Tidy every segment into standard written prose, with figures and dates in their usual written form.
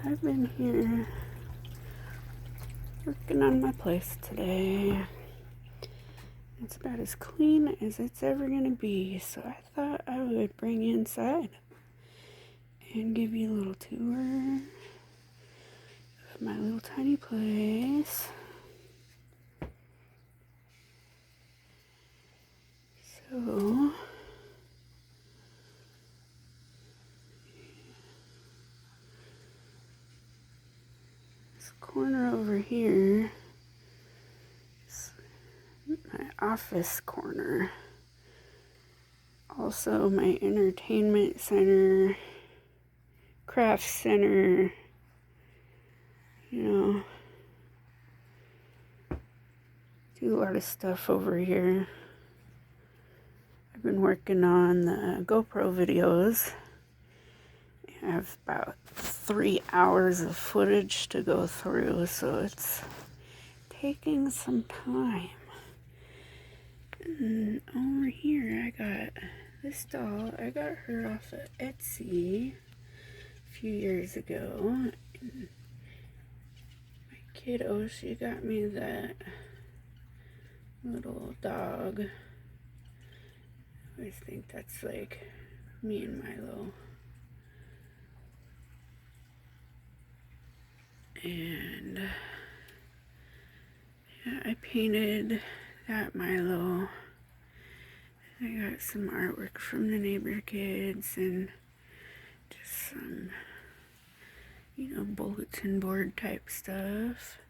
I've been here working on my place today. It's about as clean as it's ever gonna be, so I thought I would bring you inside and give you a little tour of my little tiny place. So, this corner over here is my office corner. Also my entertainment center, craft center, do a lot of stuff over here. I've been working on the GoPro videos. I have about 3 hours of footage to go through, so it's taking some time. And over here I got this doll. I got her off of Etsy a few years ago. And my kiddo, she got me that little dog. I always think that's like me and Milo. And yeah, I painted that Milo. I got some artwork from the neighbor kids and just some, bulletin board type stuff.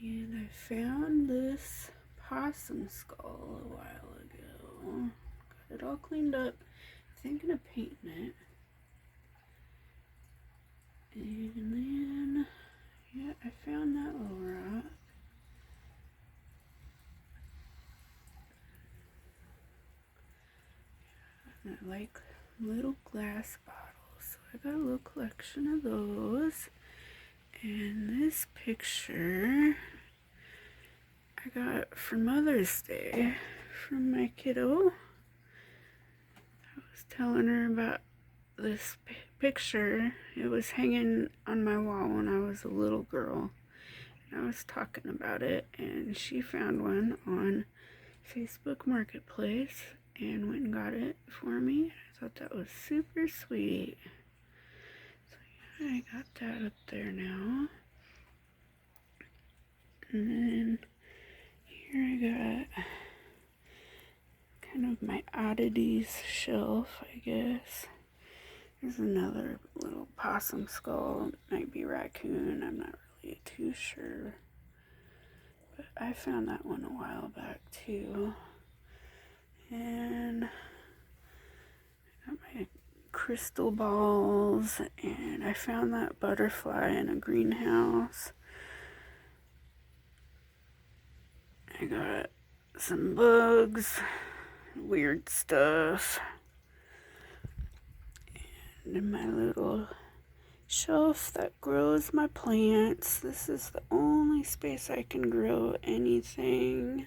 And I found this possum skull a while ago. Got it all cleaned up. Thinking of painting it. And then, yeah, I found that little rock. And I like little glass bottles, so I got a little collection of those. And this picture I got for Mother's Day from my kiddo. I was telling her about this picture. It was hanging on my wall when I was a little girl. And I was talking about it, and she found one on Facebook Marketplace and went and got it for me. I thought that was super sweet. So yeah, I got that up there now. And then here I got kind of my oddities shelf, I guess. There's another little possum skull. It might be raccoon, I'm not really too sure. But I found that one a while back too. And I got my crystal balls, and I found that butterfly in a greenhouse. I got some bugs, weird stuff, and my little shelf that grows my plants. This is the only space I can grow anything.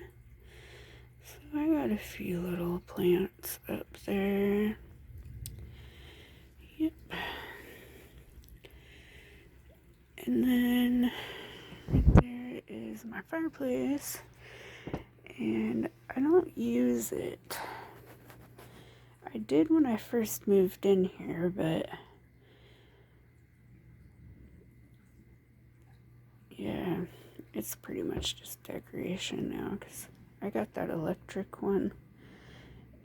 So I got a few little plants up there. Yep. And then right there is my fireplace. And I don't use it. I did when I first moved in here, but yeah, it's pretty much just decoration now because I got that electric one,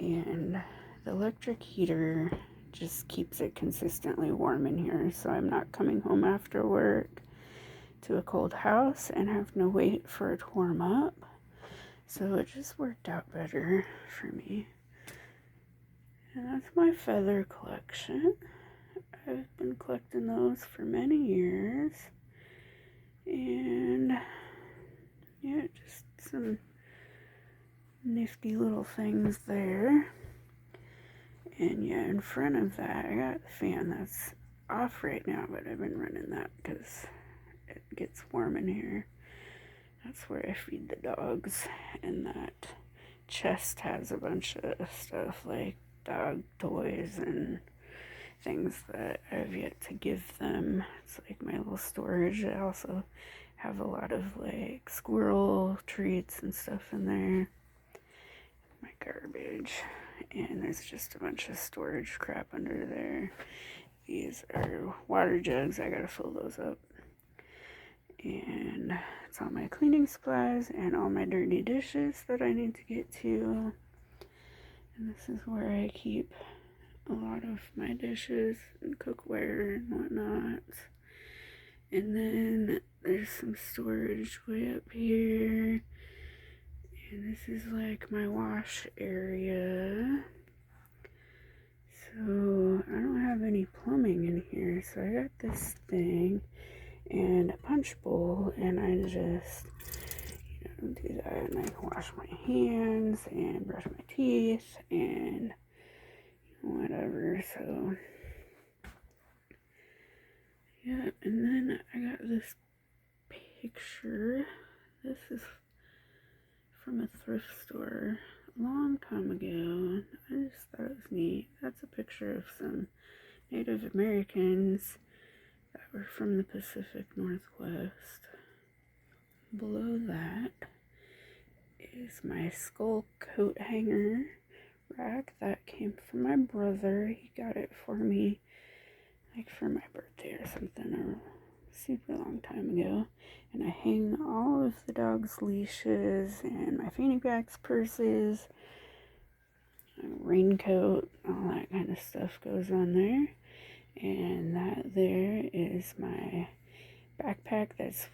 and the electric heater just keeps it consistently warm in here, so I'm not coming home after work to a cold house and having to wait for it to warm up. So it just worked out better for me. And that's my feather collection. I've been collecting those for many years. And yeah, just some nifty little things there. And yeah, in front of that, I got the fan that's off right now, but I've been running that because it gets warm in here. That's where I feed the dogs, and that chest has a bunch of stuff like dog toys and things that I've yet to give them. It's like my little storage. I also have a lot of like squirrel treats and stuff in there. My garbage. And there's just a bunch of storage crap under there. These are water jugs. I gotta fill those up. And it's all my cleaning supplies and all my dirty dishes that I need to get to. And this is where I keep a lot of my dishes and cookware and whatnot. And then there's some storage way up here. And this is like my wash area. So I don't have any plumbing in here. So I got this thing and a punch bowl, and I just, do that, and I can wash my hands and brush my teeth and whatever. So yeah, and then I got this picture. This is from a thrift store a long time ago. I just thought it was neat. That's a picture of some Native Americans that were from the Pacific Northwest. Below that is my skull coat hanger rack that came from my brother. He got it for me like for my birthday or something, or super long time ago. And I hang all of the dog's leashes and my fanny packs, purses, raincoat, all that kind of stuff goes on there. And that there is my backpack that's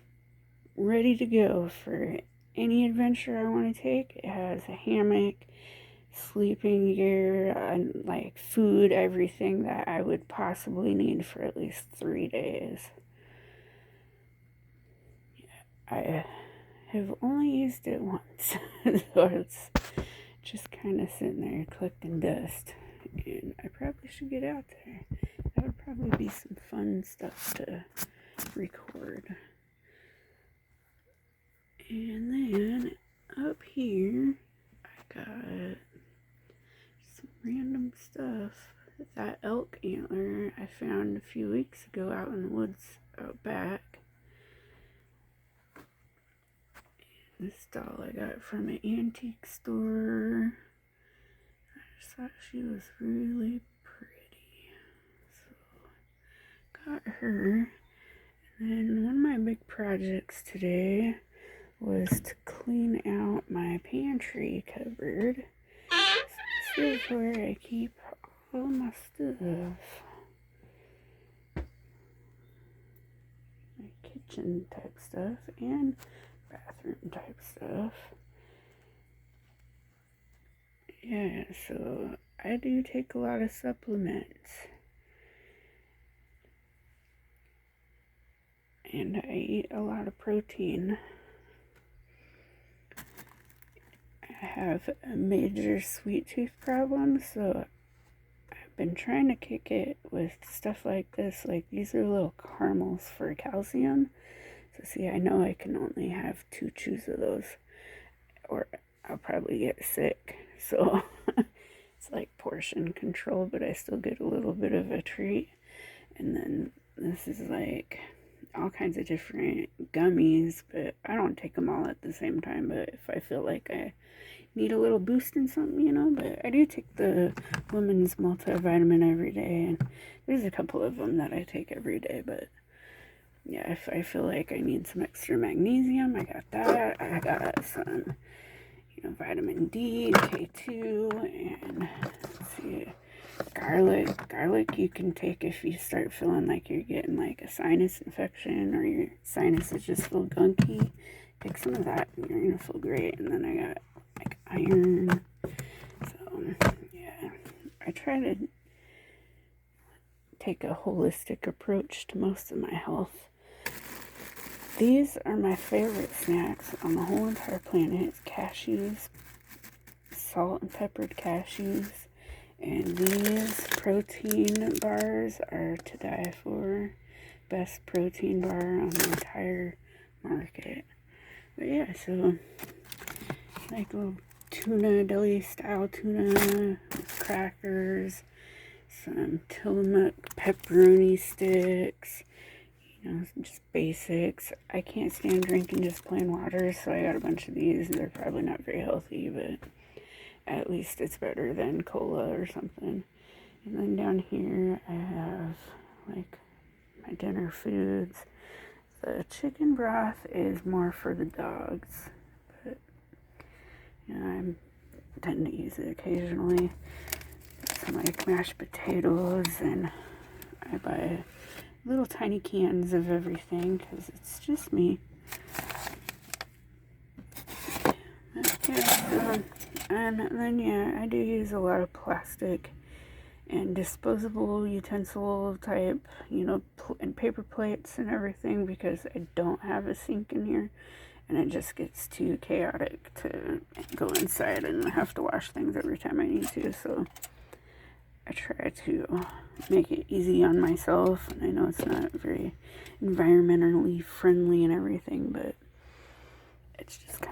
ready to go for any adventure I want to take. It has a hammock, sleeping gear, and like food, everything that I would possibly need for at least 3 days. I have only used it once, so it's just kind of sitting there collecting dust, and I probably should get out there. That would probably be some fun stuff to record. And then up here, I got some random stuff. That elk antler I found a few weeks ago out in the woods out back. This doll I got from an antique store. I just thought she was really pretty. So, got her. And then one of my big projects today was to clean out my pantry cupboard. This is where I keep all my stuff. My kitchen type stuff and bathroom type stuff. Yeah, so I do take a lot of supplements. And I eat a lot of protein. I have a major sweet tooth problem, so I've been trying to kick it with stuff like this. Like, these are little caramels for calcium. So see, I know I can only have 2 chews of those, or I'll probably get sick. So it's like portion control, but I still get a little bit of a treat. And then this is like all kinds of different gummies, but I don't take them all at the same time. But if I feel like I need a little boost in something, but I do take the women's multivitamin every day, and there's a couple of them that I take every day. But yeah, if I feel like I need some extra magnesium, I got that. I got some, vitamin D, K2, and let's see, garlic you can take if you start feeling like you're getting like a sinus infection or your sinuses just feel gunky. Take some of that and you're gonna feel great. And then I got like iron. So yeah, I try to take a holistic approach to most of my health. These are my favorite snacks on the whole entire planet. It's cashews, salt and peppered cashews. And these protein bars are to die for. Best protein bar on the entire market. But yeah, so like little tuna, deli style tuna with crackers, some Tillamook pepperoni sticks, just basics. I can't stand drinking just plain water, so I got a bunch of these. They're probably not very healthy, but at least it's better than cola or something. And then down here I have like my dinner foods. The chicken broth is more for the dogs, but I tend to use it occasionally. Some like mashed potatoes, and I buy little tiny cans of everything because it's just me. And then I do use a lot of plastic and disposable utensil type, and paper plates and everything, because I don't have a sink in here and it just gets too chaotic to go inside and have to wash things every time I need to. So I try to make it easy on myself, and I know it's not very environmentally friendly and everything, but it's just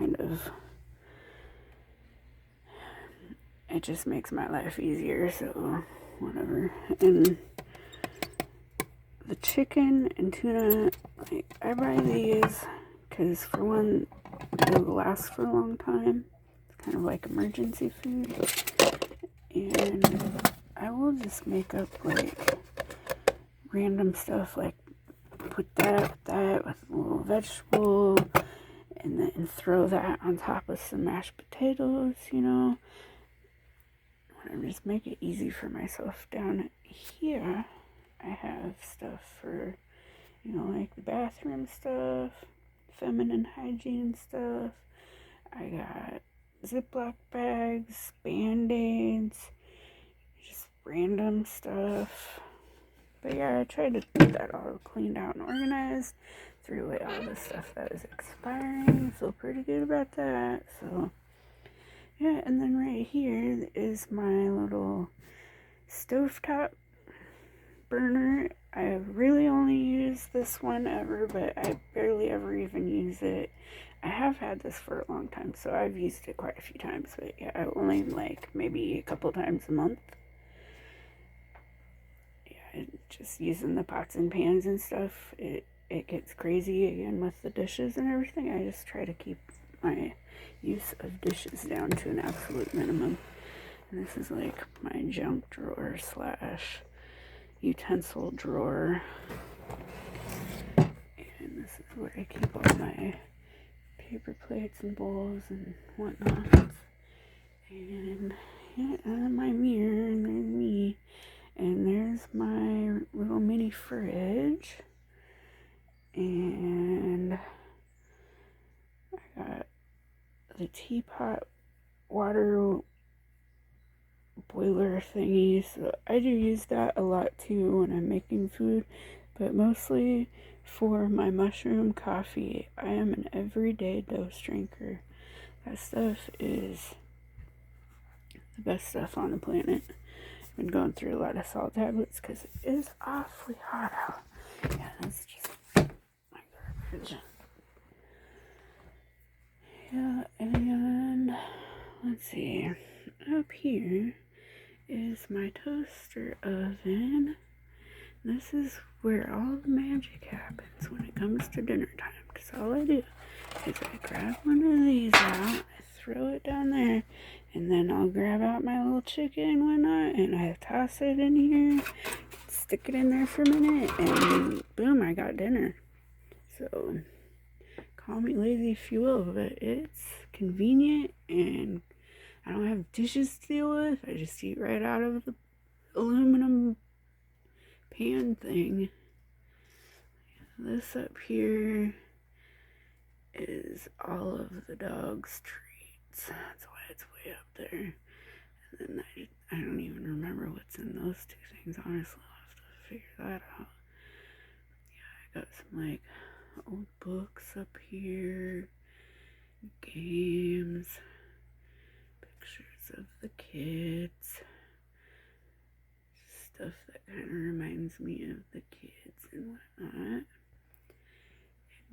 it just makes my life easier, so whatever. And the chicken and tuna, I buy these because, for one, they'll last for a long time. It's kind of like emergency food. And I will just make up random stuff, like put that with a little vegetable, and then throw that on top of some mashed potatoes, and just make it easy for myself. Down here I have stuff for, like the bathroom stuff, feminine hygiene stuff. I got Ziploc bags, Band-Aids, just random stuff. But yeah, I tried to get that all cleaned out and organized. Threw away all the stuff that was expiring. Feel pretty good about that. So yeah, and then right here is my little stovetop burner. I really only use this one ever, but I barely ever even use it. I have had this for a long time, so I've used it quite a few times, but yeah, I only maybe a couple times a month. Yeah, just using the pots and pans and stuff, it gets crazy again with the dishes and everything. I just try to keep my use of dishes down to an absolute minimum. And this is like my junk drawer / utensil drawer. And this is where I keep all my paper plates and bowls and whatnot. And yeah, and my mirror, and there's me. And there's my little mini fridge. And I got the teapot water boiler thingy, so I do use that a lot too when I'm making food, but mostly for my mushroom coffee. I am an everyday dose drinker. That stuff is the best stuff on the planet. I've been going through a lot of salt tablets because it is awfully hot out. Yeah, that's just my garbage. Yeah, and let's see. Up here is my toaster oven. This is where all the magic happens when it comes to dinner time. Because all I do is I grab one of these out, I throw it down there, and then I'll grab out my little chicken and whatnot, and I toss it in here, stick it in there for a minute, and boom, I got dinner. So, call me lazy if you will, but it's convenient, and I don't have dishes to deal with. I just eat right out of the aluminum pan thing. This up here is all of the dog's treats. That's why it's way up there. And then I don't even remember what's in those two things. Honestly, I'll have to figure that out. Yeah, I got some old books up here, games, pictures of the kids, stuff that kind of reminds me of the kids and whatnot.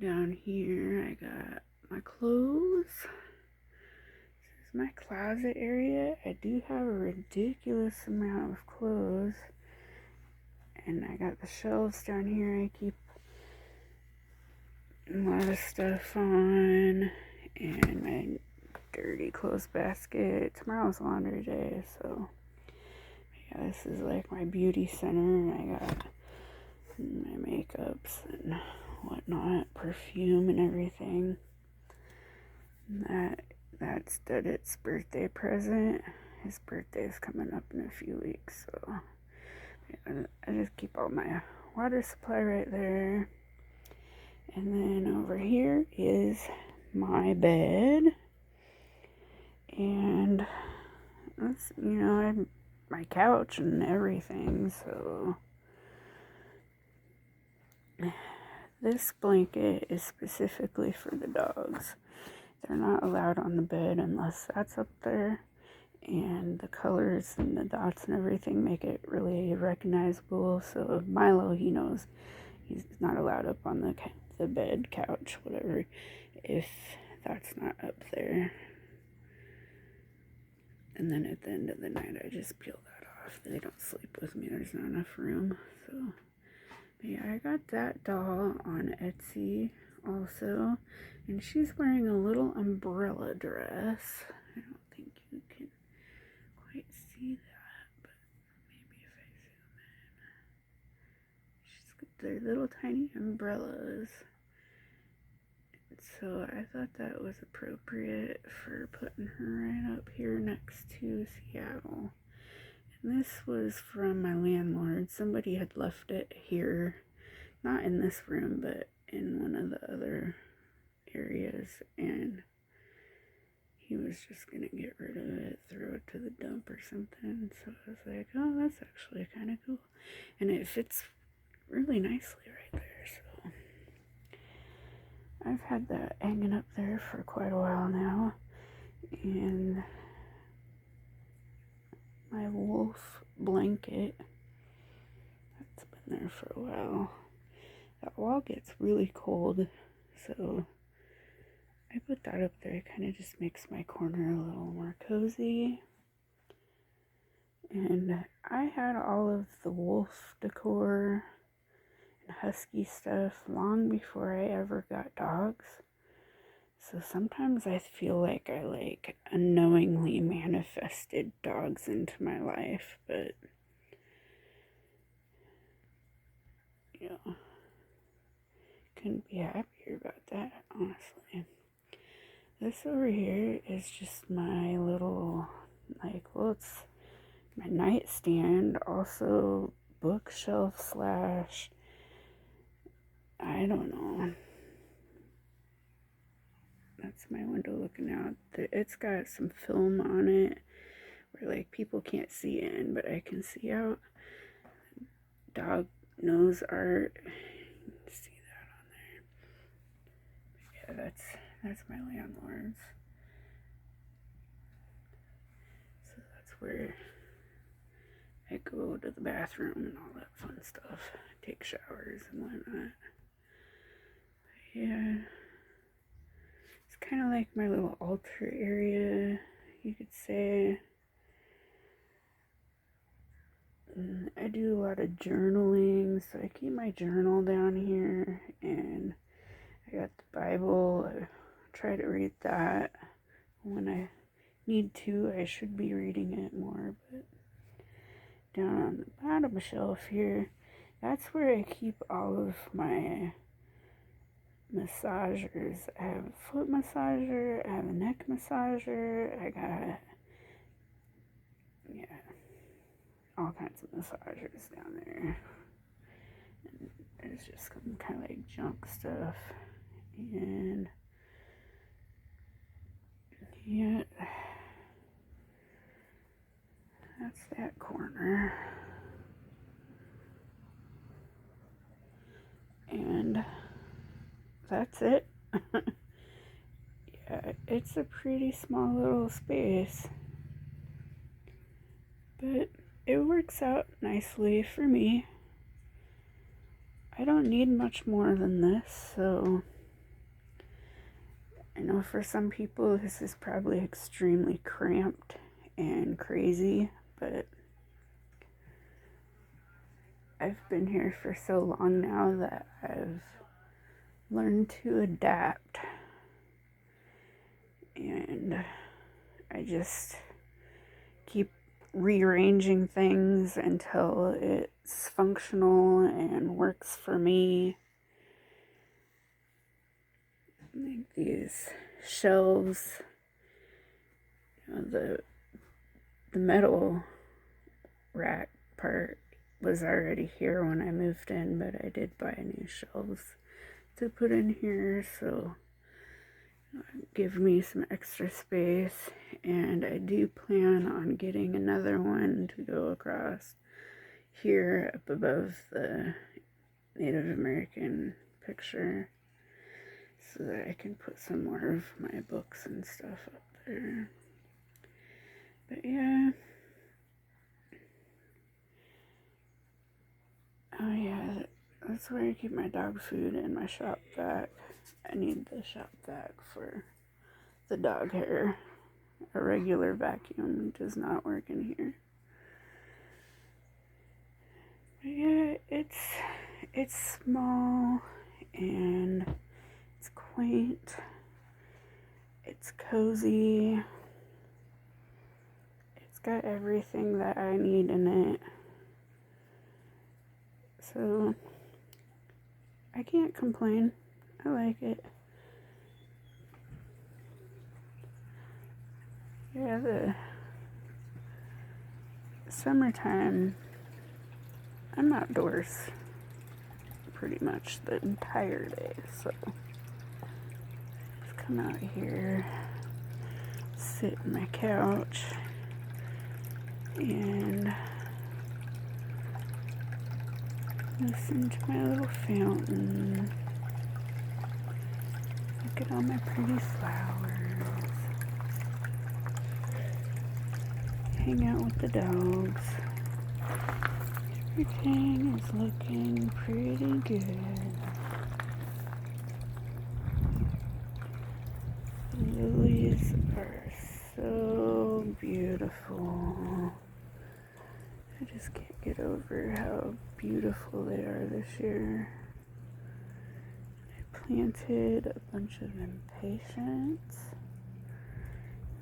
And down here I got my clothes. This is my closet area. I do have a ridiculous amount of clothes. And I got the shelves down here I keep a lot of stuff on, and my dirty clothes basket. Tomorrow's laundry day, so yeah, this is like my beauty center. I got my makeups and whatnot, perfume and everything. That's Dedit's birthday present. His birthday's coming up in a few weeks, so yeah, I just keep all my water supply right there. And then over here is my bed, and that's, my couch and everything. So this blanket is specifically for the dogs. They're not allowed on the bed unless that's up there, and the colors and the dots and everything make it really recognizable. So Milo, he knows he's not allowed up on the bed, couch, whatever, if that's not up there. And then at the end of the night, I just peel that off. They don't sleep with me. There's not enough room. So, yeah, I got that doll on Etsy also. And she's wearing a little umbrella dress. I don't think you can quite see that, but maybe if I zoom in. She's got their little tiny umbrellas. So I thought that was appropriate for putting her right up here next to Seattle. And this was from my landlord. Somebody had left it here, not in this room, but in one of the other areas, and he was just gonna get rid of it, throw it to the dump or something. So I was like, oh, that's actually kind of cool, and it fits really nicely right there. So I've had that hanging up there for quite a while now. And my wolf blanket, that's been there for a while. That wall gets really cold, so I put that up there. It kind of just makes my corner a little more cozy. And I had all of the wolf decor and husky stuff long before I ever got dogs. So sometimes I feel like I unknowingly manifested dogs into my life, but yeah, couldn't be happier about that, honestly. This over here is just my little, it's my nightstand, also bookshelf slash, I don't know. That's my window looking out. It's got some film on it where people can't see in, but I can see out. Dog nose art. You can see that on there. Yeah, that's my landlord's. So that's where I go to the bathroom and all that fun stuff. Take showers and whatnot. Yeah. It's kind of like my little altar area, you could say. And I do a lot of journaling, so I keep my journal down here, and I got the Bible. I try to read that when I need to. I should be reading it more, but down on the bottom shelf here, that's where I keep all of my massagers. I have a foot massager, I have a neck massager, I got, all kinds of massagers down there. And there's just some kind of like junk stuff. And yeah, that's that corner. And that's it. Yeah, it's a pretty small little space, but it works out nicely for me. I don't need much more than this, so I know for some people this is probably extremely cramped and crazy, but I've been here for so long now that I've learned to adapt. And I just keep rearranging things until it's functional and works for me. Like these shelves, the metal rack part was already here when I moved in, but I did buy new shelves to put in here, so give me some extra space. And I do plan on getting another one to go across here up above the Native American picture so that I can put some more of my books and stuff up there. But yeah. Oh yeah, that's where I keep my dog food in my shop vac. I need the shop vac for the dog hair. A regular vacuum does not work in here. But yeah, it's small and it's quaint. It's cozy. It's got everything that I need in it. So I can't complain. I like it. Yeah, the summertime, I'm outdoors pretty much the entire day, so just come out here, sit on my couch, and listen to my little fountain. Look at all my pretty flowers. Hang out with the dogs. Everything is looking pretty good. The lilies are so beautiful. I just can't get over how beautiful they are this year. I planted a bunch of impatiens.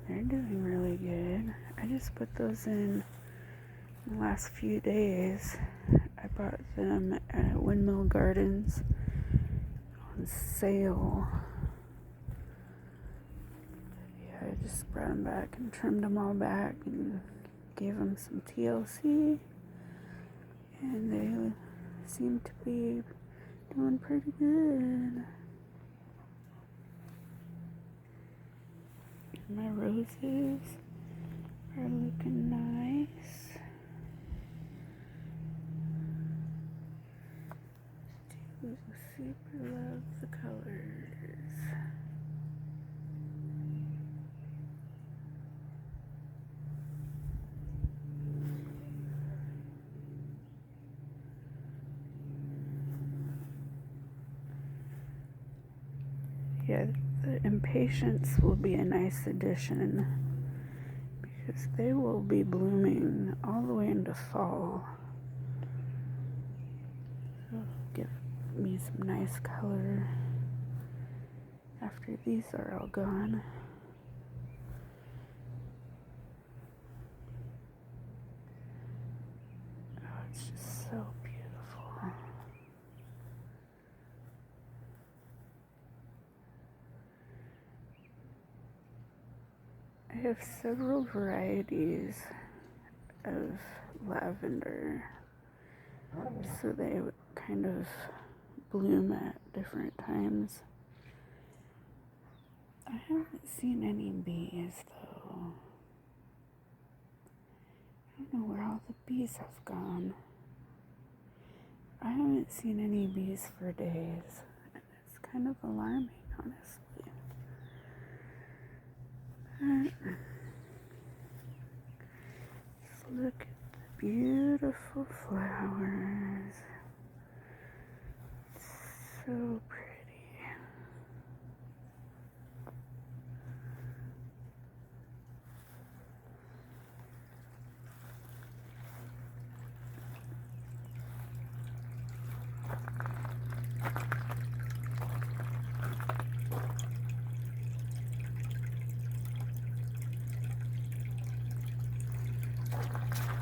They're doing really good. I just put those in the last few days. I bought them at Windmill Gardens on sale. Yeah, I just brought them back and trimmed them all back and gave them some TLC. And they seem to be doing pretty good. My roses are looking nice. Do super love the colors. Yeah, the impatiens will be a nice addition because they will be blooming all the way into fall. So give me some nice color after these are all gone. Oh, it's just so beautiful. I have several varieties of lavender, so they kind of bloom at different times. I haven't seen any bees though. I don't know where all the bees have gone. I haven't seen any bees for days, and it's kind of alarming, honestly. Just look at the beautiful flowers.